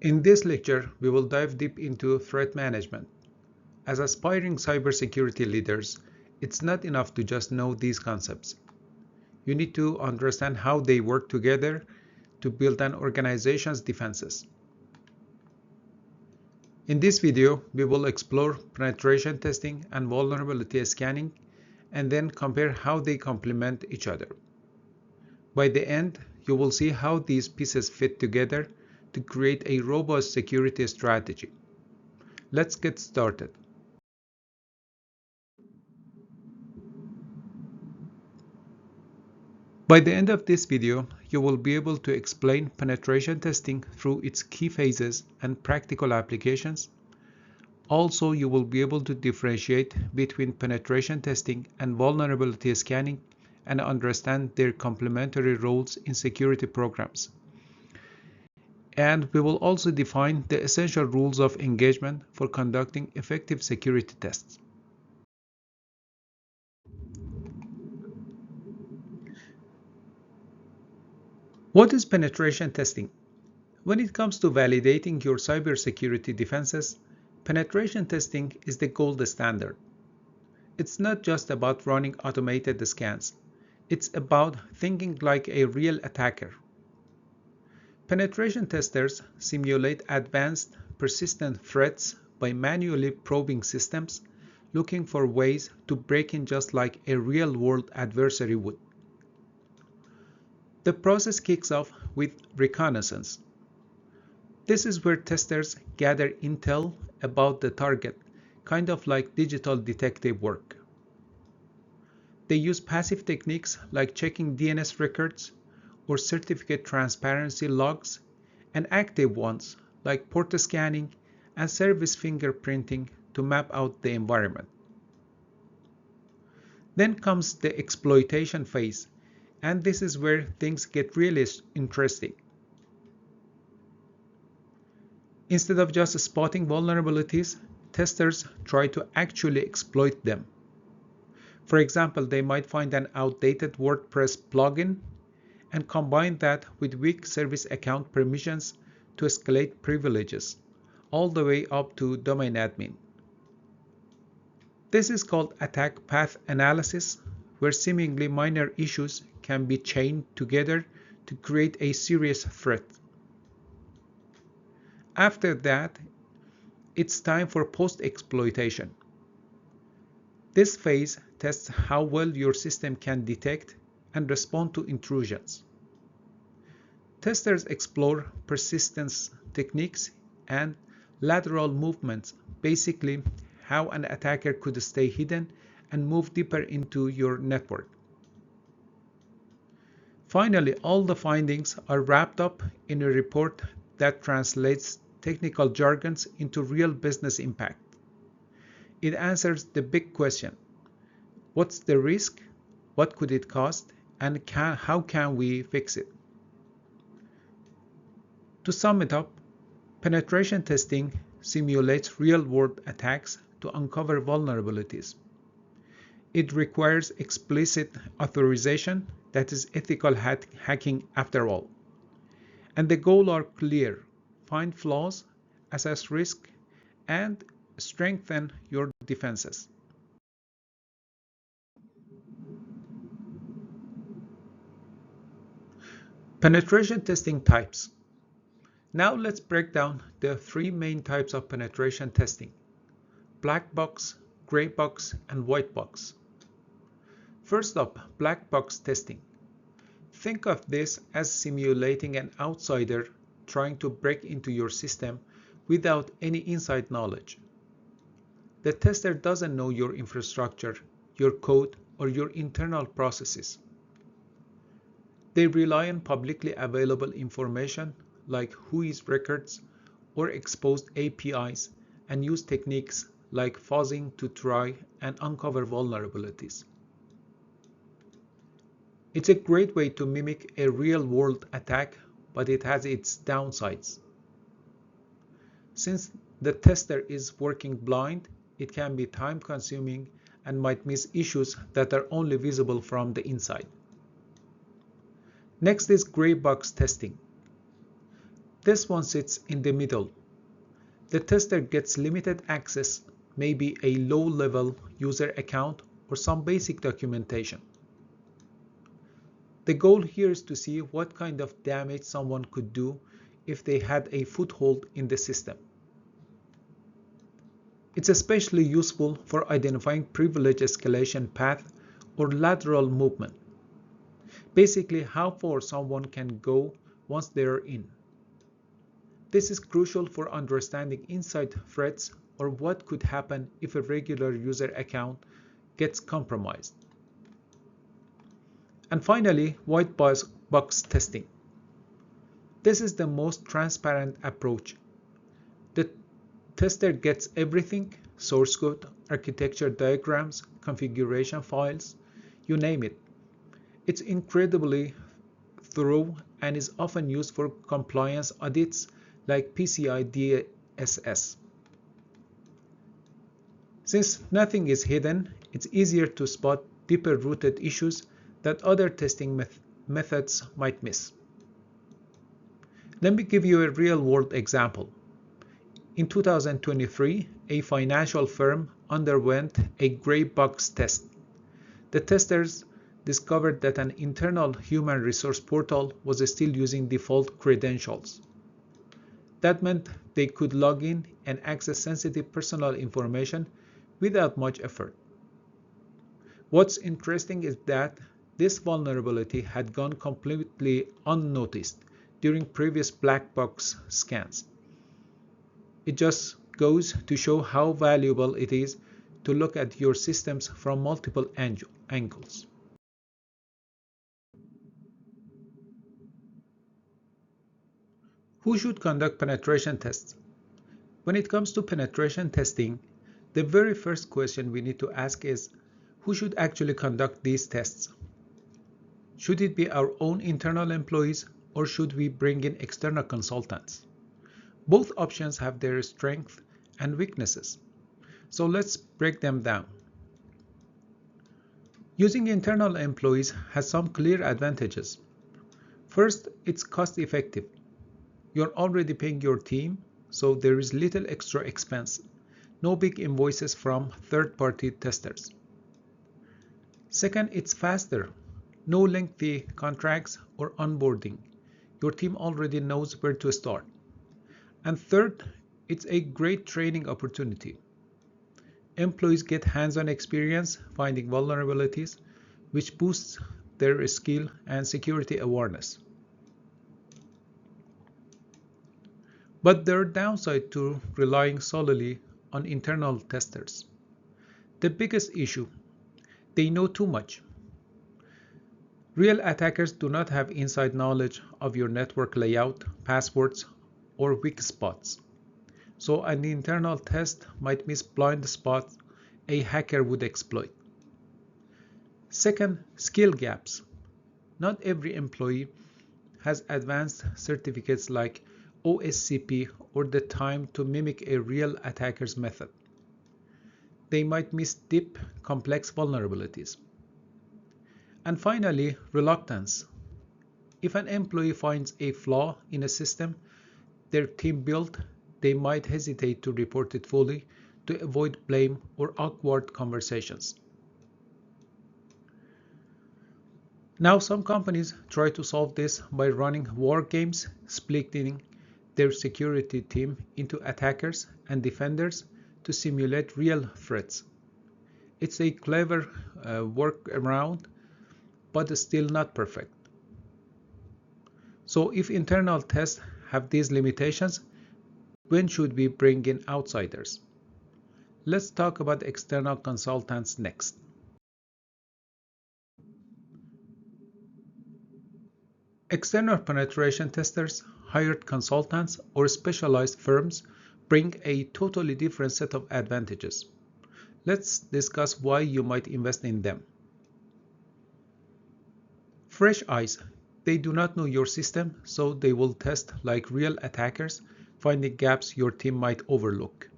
In this lecture, we will dive deep into threat management. As aspiring cybersecurity leaders, it's not enough to just know these concepts. You need to understand how they work together to build an organization's defenses. In this video, we will explore penetration testing and vulnerability scanning, and then compare how they complement each other. By the end, you will see how these pieces fit together to create a robust security strategy. Let's get started. By the end of this video, you will be able to explain penetration testing through its key phases and practical applications. Also, you will be able to differentiate between penetration testing and vulnerability scanning and understand their complementary roles in security programs. And we will also define the essential rules of engagement for conducting effective security tests. What is penetration testing? When it comes to validating your cybersecurity defenses, penetration testing is the gold standard. It's not just about running automated scans. It's about thinking like a real attacker. Penetration testers simulate advanced, persistent threats by manually probing systems, looking for ways to break in just like a real-world adversary would. The process kicks off with reconnaissance. This is where testers gather intel about the target, kind of like digital detective work. They use passive techniques like checking DNS records or certificate transparency logs, and active ones like port scanning and service fingerprinting to map out the environment. Then comes the exploitation phase, and this is where things get really interesting. Instead of just spotting vulnerabilities, testers try to actually exploit them. For example, they might find an outdated WordPress plugin and combine that with weak service account permissions to escalate privileges, all the way up to domain admin. This is called attack path analysis, where seemingly minor issues can be chained together to create a serious threat. After that, it's time for post-exploitation. This phase tests how well your system can detect and respond to intrusions. Testers explore persistence techniques and lateral movements, basically how an attacker could stay hidden and move deeper into your network. Finally, all the findings are wrapped up in a report that translates technical jargons into real business impact. It answers the big question: what's the risk, what could it cost, and how can we fix it? To sum it up, penetration testing simulates real-world attacks to uncover vulnerabilities. It requires explicit authorization, that is ethical hacking after all. And the goals are clear: find flaws, assess risk, and strengthen your defenses. Penetration testing types. Now let's break down the three main types of penetration testing: black box, gray box, and white box. First up, black box testing. Think of this as simulating an outsider trying to break into your system without any inside knowledge. The tester doesn't know your infrastructure, your code, or your internal processes. They rely on publicly available information like WHOIS records or exposed APIs, and use techniques like fuzzing to try and uncover vulnerabilities. It's a great way to mimic a real-world attack, but it has its downsides. Since the tester is working blind, it can be time-consuming and might miss issues that are only visible from the inside. Next is gray box testing. This one sits in the middle. The tester gets limited access, maybe a low-level user account or some basic documentation. The goal here is to see what kind of damage someone could do if they had a foothold in the system. It's especially useful for identifying privilege escalation path or lateral movement. Basically, how far someone can go once they're in. This is crucial for understanding inside threats or what could happen if a regular user account gets compromised. And finally, white box testing. This is the most transparent approach. The tester gets everything: source code, architecture diagrams, configuration files, you name it. It's incredibly thorough and is often used for compliance audits like PCI DSS. Since nothing is hidden, it's easier to spot deeper-rooted issues that other testing methods might miss. Let me give you a real-world example. In 2023, a financial firm underwent a gray box test. The testers discovered that an internal human resource portal was still using default credentials. That meant they could log in and access sensitive personal information without much effort. What's interesting is that this vulnerability had gone completely unnoticed during previous black box scans. It just goes to show how valuable it is to look at your systems from multiple angles. Who should conduct penetration tests? When it comes to penetration testing, the very first question we need to ask is, who should actually conduct these tests? Should it be our own internal employees, or should we bring in external consultants? Both options have their strengths and weaknesses. So let's break them down. Using internal employees has some clear advantages. First, it's cost effective. You're already paying your team, so there is little extra expense. No big invoices from third-party testers. Second, it's faster. No lengthy contracts or onboarding. Your team already knows where to start. And third, it's a great training opportunity. Employees get hands-on experience finding vulnerabilities, which boosts their skill and security awareness. But there are downsides to relying solely on internal testers. The biggest issue, they know too much. Real attackers do not have inside knowledge of your network layout, passwords, or weak spots. So an internal test might miss blind spots a hacker would exploit. Second, skill gaps. Not every employee has advanced certificates like OSCP or the time to mimic a real attacker's method. They might miss deep, complex vulnerabilities. And finally, reluctance. If an employee finds a flaw in a system their team built, they might hesitate to report it fully to avoid blame or awkward conversations. Now, some companies try to solve this by running war games, splitting their security team into attackers and defenders to simulate real threats. It's a clever workaround, but still not perfect. So if internal tests have these limitations, when should we bring in outsiders? Let's talk about external consultants next. External penetration testers, hired consultants, or specialized firms bring a totally different set of advantages. Let's discuss why you might invest in them. Fresh eyes. They do not know your system, so they will test like real attackers, finding gaps your team might overlook.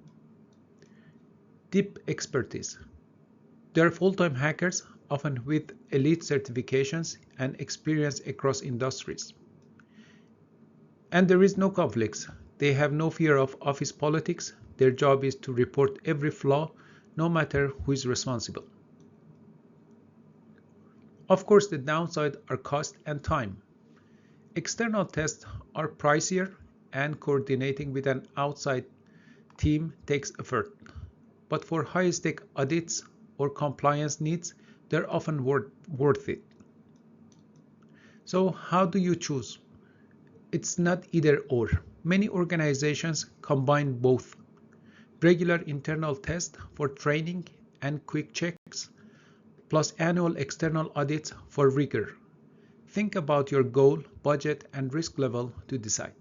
Deep expertise. They are full-time hackers, often with elite certifications and experience across industries. And there is no conflicts. They have no fear of office politics. Their job is to report every flaw, no matter who is responsible. Of course, the downside are cost and time. External tests are pricier, and coordinating with an outside team takes effort. But for high-stake audits or compliance needs, they're often worth it. So how do you choose? It's not either or. Many organizations combine both. Regular internal tests for training and quick checks, plus annual external audits for rigor. Think about your goal, budget, and risk level to decide.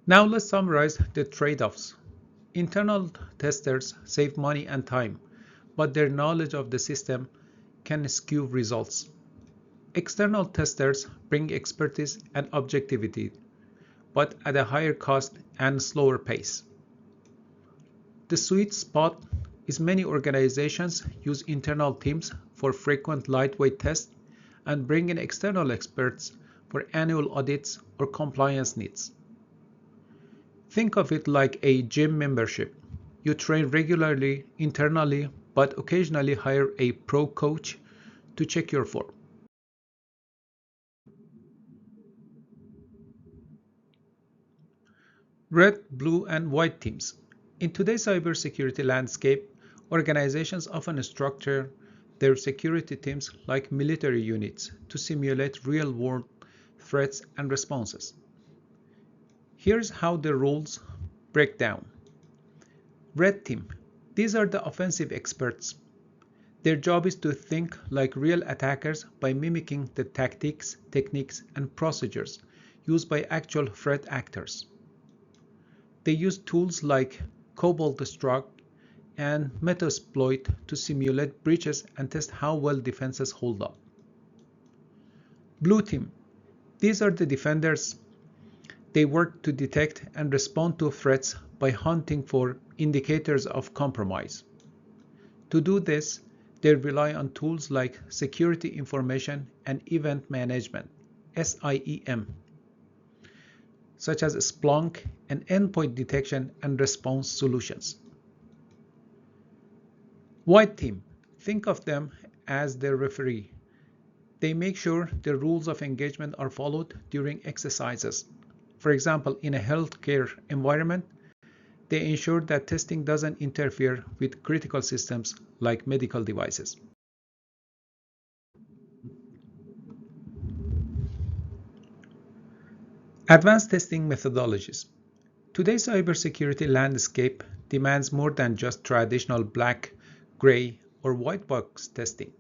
Now let's summarize the trade-offs. Internal testers save money and time, but their knowledge of the system can skew results. External testers bring expertise and objectivity, but at a higher cost and slower pace. The sweet spot is many organizations use internal teams for frequent lightweight tests and bring in external experts for annual audits or compliance needs. Think of it like a gym membership. You train regularly internally, but occasionally hire a pro coach to check your form. Red, blue, and white teams. In today's cybersecurity landscape, organizations often structure their security teams like military units to simulate real-world threats and responses. Here's how the roles break down. Red team. These are the offensive experts. Their job is to think like real attackers by mimicking the tactics, techniques, and procedures used by actual threat actors. They use tools like Cobalt-Strike and Metasploit to simulate breaches and test how well defenses hold up. Blue team. These are the defenders. They work to detect and respond to threats by hunting for indicators of compromise. To do this, they rely on tools like security information and event management, SIEM, such as Splunk and endpoint detection and response solutions. White team. Think of them as the referee. They make sure the rules of engagement are followed during exercises. For example, in a healthcare environment, they ensure that testing doesn't interfere with critical systems like medical devices. Advanced testing methodologies. Today's cybersecurity landscape demands more than just traditional black, gray, or white box testing.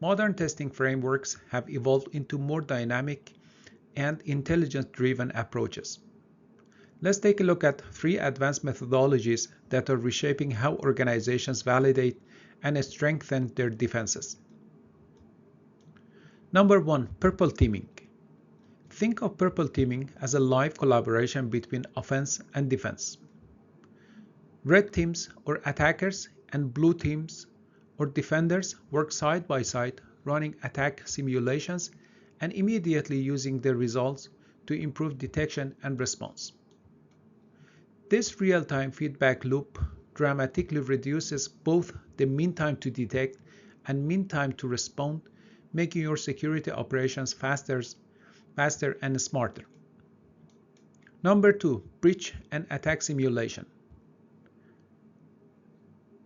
Modern testing frameworks have evolved into more dynamic and intelligence-driven approaches. Let's take a look at 3 advanced methodologies that are reshaping how organizations validate and strengthen their defenses. Number 1, purple teaming. Think of purple teaming as a live collaboration between offense and defense. Red teams or attackers and blue teams or defenders work side by side, running attack simulations and immediately using the results to improve detection and response. This real-time feedback loop dramatically reduces both the mean time to detect and mean time to respond, making your security operations faster and smarter. Number 2, breach and attack simulation.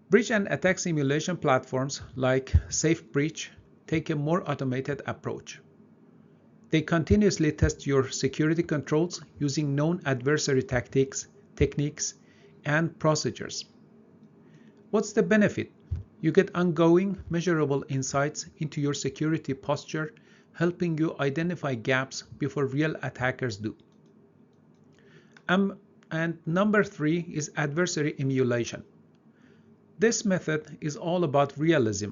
Breach and attack simulation platforms like SafeBreach take a more automated approach. They continuously test your security controls using known adversary tactics, techniques, and procedures. What's the benefit? You get ongoing, measurable insights into your security posture, helping you identify gaps before real attackers do. And number 3 is adversary emulation. This method is all about realism.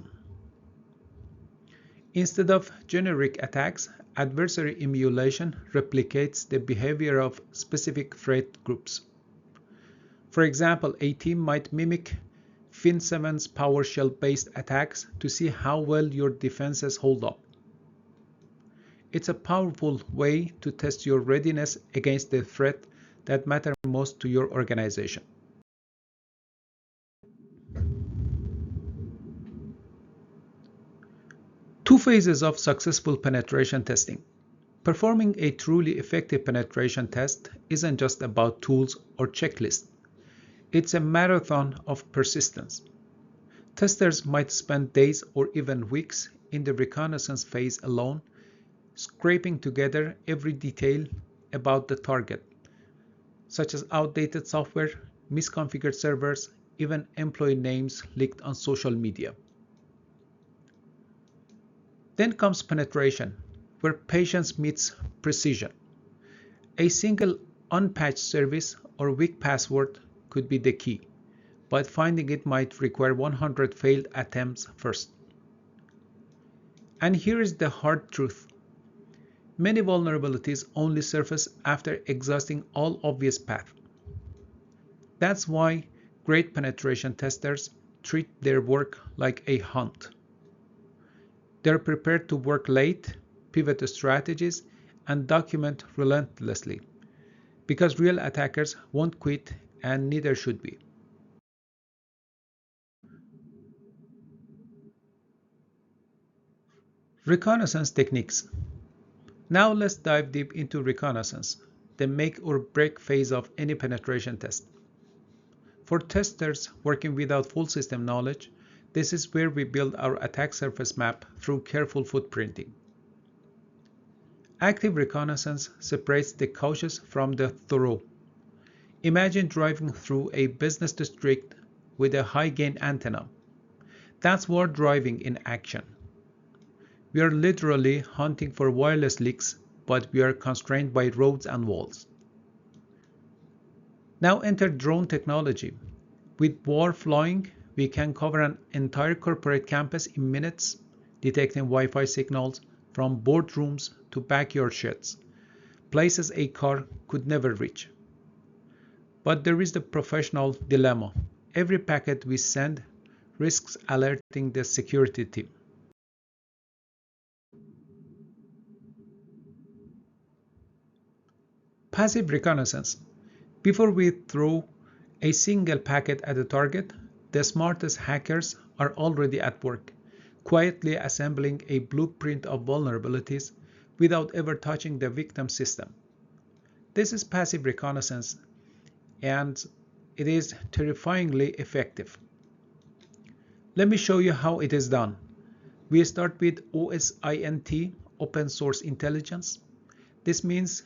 Instead of generic attacks, adversary emulation replicates the behavior of specific threat groups. For example, a team might mimic Fin7's PowerShell-based attacks to see how well your defenses hold up. It's a powerful way to test your readiness against the threat that matters most to your organization. Two phases of successful penetration testing. Performing a truly effective penetration test isn't just about tools or checklists. It's a marathon of persistence. Testers might spend days or even weeks in the reconnaissance phase alone, scraping together every detail about the target, such as outdated software, misconfigured servers, even employee names leaked on social media. Then comes penetration, where patience meets precision. A single unpatched service or weak password could be the key, but finding it might require 100 failed attempts first. And here is the hard truth. Many vulnerabilities only surface after exhausting all obvious paths. That's why great penetration testers treat their work like a hunt. They're prepared to work late, pivot strategies, and document relentlessly, because real attackers won't quit and neither should we. Reconnaissance techniques. Now let's dive deep into reconnaissance, the make or break phase of any penetration test. For testers working without full system knowledge, this is where we build our attack surface map through careful footprinting. Active reconnaissance separates the cautious from the thorough. Imagine driving through a business district with a high-gain antenna. That's war driving in action. We are literally hunting for wireless leaks, but we are constrained by roads and walls. Now enter drone technology. With war flying, we can cover an entire corporate campus in minutes, detecting Wi-Fi signals from boardrooms to backyard sheds, places a car could never reach. But there is the professional dilemma. Every packet we send risks alerting the security team. Passive reconnaissance. Before we throw a single packet at a target, the smartest hackers are already at work, quietly assembling a blueprint of vulnerabilities without ever touching the victim system. This is passive reconnaissance, and it is terrifyingly effective. Let me show you how it is done. We start with OSINT, Open Source Intelligence. This means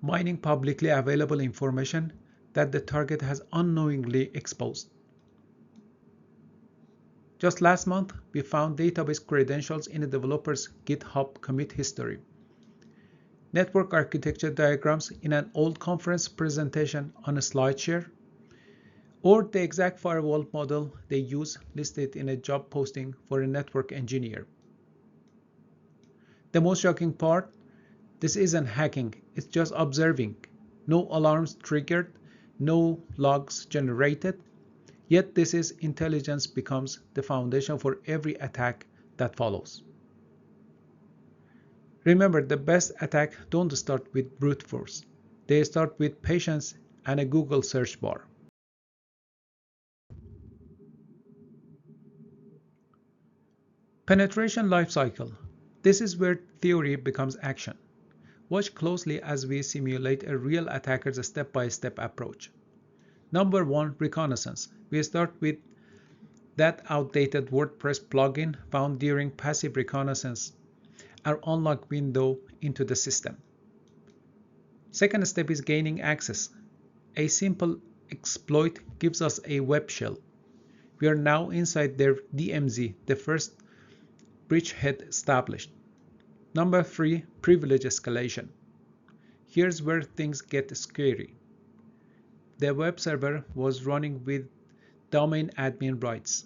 mining publicly available information that the target has unknowingly exposed. Just last month, we found database credentials in a developer's GitHub commit history, network architecture diagrams in an old conference presentation on a SlideShare, or the exact firewall model they use listed in a job posting for a network engineer. The most shocking part, this isn't hacking, it's just observing. No alarms triggered, no logs generated, yet this is intelligence becomes the foundation for every attack that follows. Remember, the best attack don't start with brute force. They start with patience and a Google search bar. Penetration lifecycle. This is where theory becomes action. Watch closely as we simulate a real attacker's step-by-step approach. Number 1, reconnaissance. We start with that outdated WordPress plugin found during passive reconnaissance, our unlock window into the system. Second step is gaining access. A simple exploit gives us a web shell. We are now inside their DMZ, the first bridgehead established. Number 3, privilege escalation. Here's where things get scary. The web server was running with domain admin rights.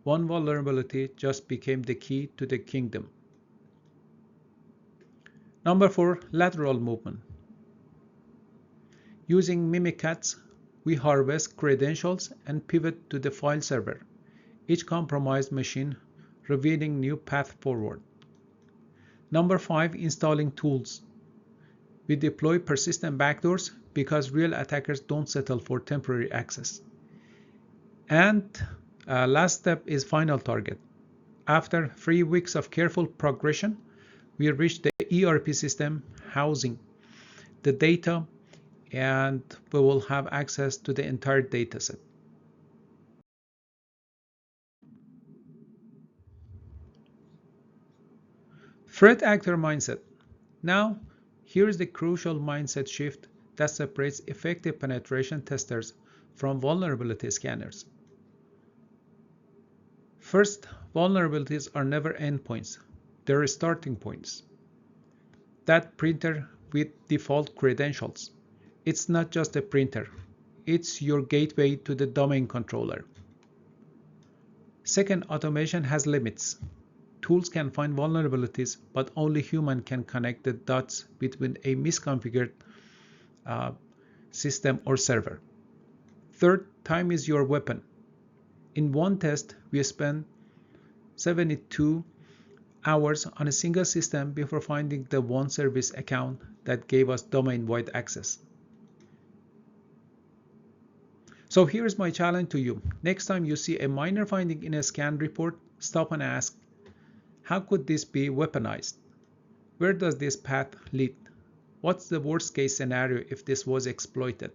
One vulnerability just became the key to the kingdom. Number 4, lateral movement. Using Mimikatz, we harvest credentials and pivot to the file server. each compromised machine revealing new path forward. Number 5, installing tools. We deploy persistent backdoors because real attackers don't settle for temporary access. And last step is final target. After 3 weeks of careful progression, we reach the ERP system housing the data, and we will have access to the entire dataset. Threat actor mindset. Now, here's the crucial mindset shift that separates effective penetration testers from vulnerability scanners. First, vulnerabilities are never endpoints, they're starting points. That printer with default credentials, it's not just a printer, it's your gateway to the domain controller. Second, automation has limits. Tools can find vulnerabilities, but only human can connect the dots between a misconfigured system or server. Third, time is your weapon. In one test, we spent 72 hours on a single system before finding the one service account that gave us domain-wide access. So here's my challenge to you. Next time you see a minor finding in a scan report, stop and ask, how could this be weaponized? Where does this path lead? What's the worst case scenario if this was exploited?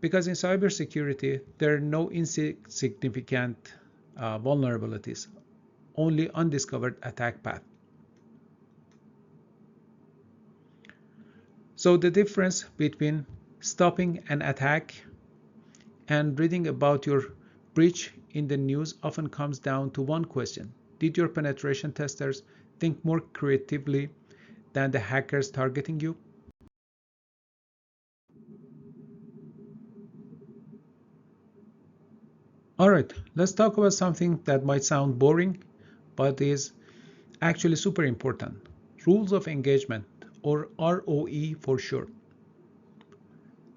Because in cybersecurity, there are no insignificant vulnerabilities, only undiscovered attack path. So the difference between stopping an attack and reading about your breach in the news often comes down to one question. Did your penetration testers think more creatively than the hackers targeting you? Alright, let's talk about something that might sound boring, but is actually super important. Rules of engagement, or ROE for short.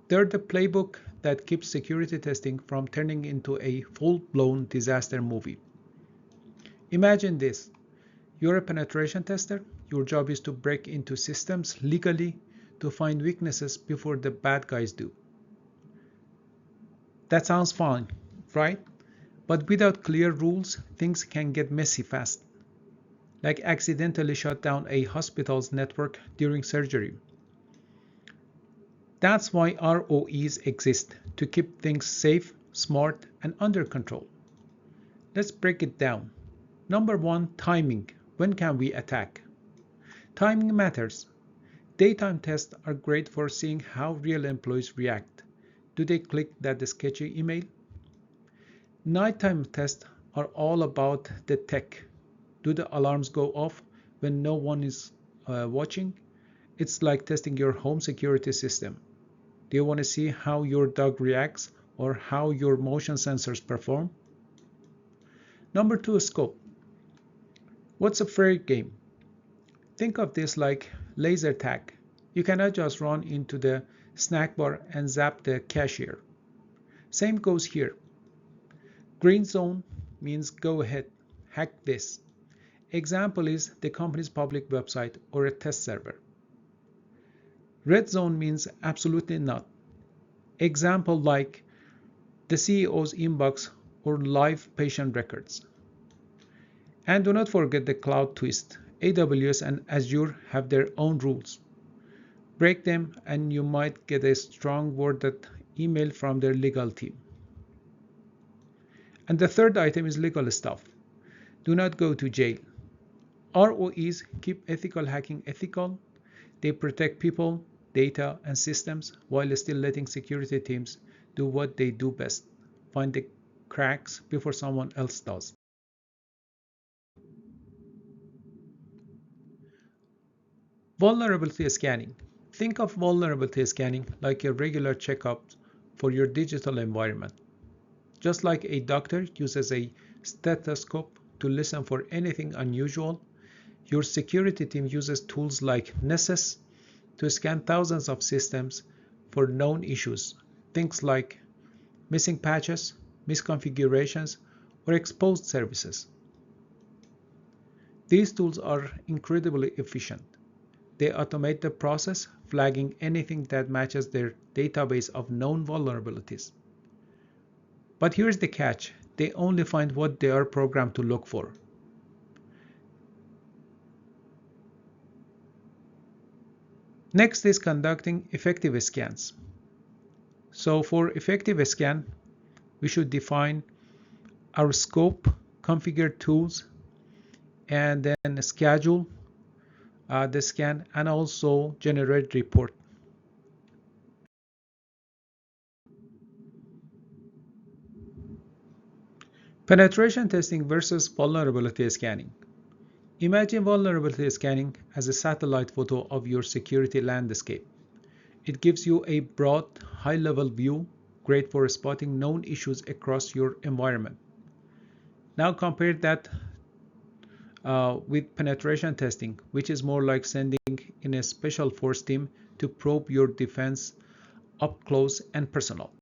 They're the playbook that keeps security testing from turning into a full-blown disaster movie. Imagine this. You're a penetration tester. Your job is to break into systems legally to find weaknesses before the bad guys do. That sounds fun, right? But without clear rules, things can get messy fast. Like accidentally shut down a hospital's network during surgery. That's why ROEs exist, to keep things safe, smart, and under control. Let's break it down. Number 1, timing. When can we attack? Timing matters. Daytime tests are great for seeing how real employees react. Do they click that sketchy email? Nighttime tests are all about the tech. Do the alarms go off when no one is watching? It's like testing your home security system. Do you want to see how your dog reacts or how your motion sensors perform? Number 2, scope. What's a fair game? Think of this like laser tag. You cannot just run into the snack bar and zap the cashier. Same goes here. Green zone means go ahead, hack this. Example is the company's public website or a test server. Red zone means absolutely not. Example like the CEO's inbox or live patient records. And do not forget the cloud twist. AWS and Azure have their own rules. Break them and you might get a strong worded email from their legal team. And the third item is legal stuff. Do not go to jail. ROEs keep ethical hacking ethical. They protect people, data, and systems while still letting security teams do what they do best, find the cracks before someone else does. Vulnerability scanning. Think of vulnerability scanning like a regular checkup for your digital environment. Just like a doctor uses a stethoscope to listen for anything unusual, your security team uses tools like Nessus to scan thousands of systems for known issues, things like missing patches, misconfigurations, or exposed services. These tools are incredibly efficient. They automate the process, flagging anything that matches their database of known vulnerabilities. But here's the catch: they only find what they are programmed to look for. Next is conducting effective scans. So for effective scan, we should define our scope, configure tools, and then schedule the scan and also generate report. Penetration testing versus vulnerability scanning. Imagine vulnerability scanning as a satellite photo of your security landscape. It gives you a broad, high-level view, great for spotting known issues across your environment. Now compare that with penetration testing, which is more like sending in a special force team to probe your defense up close and personal.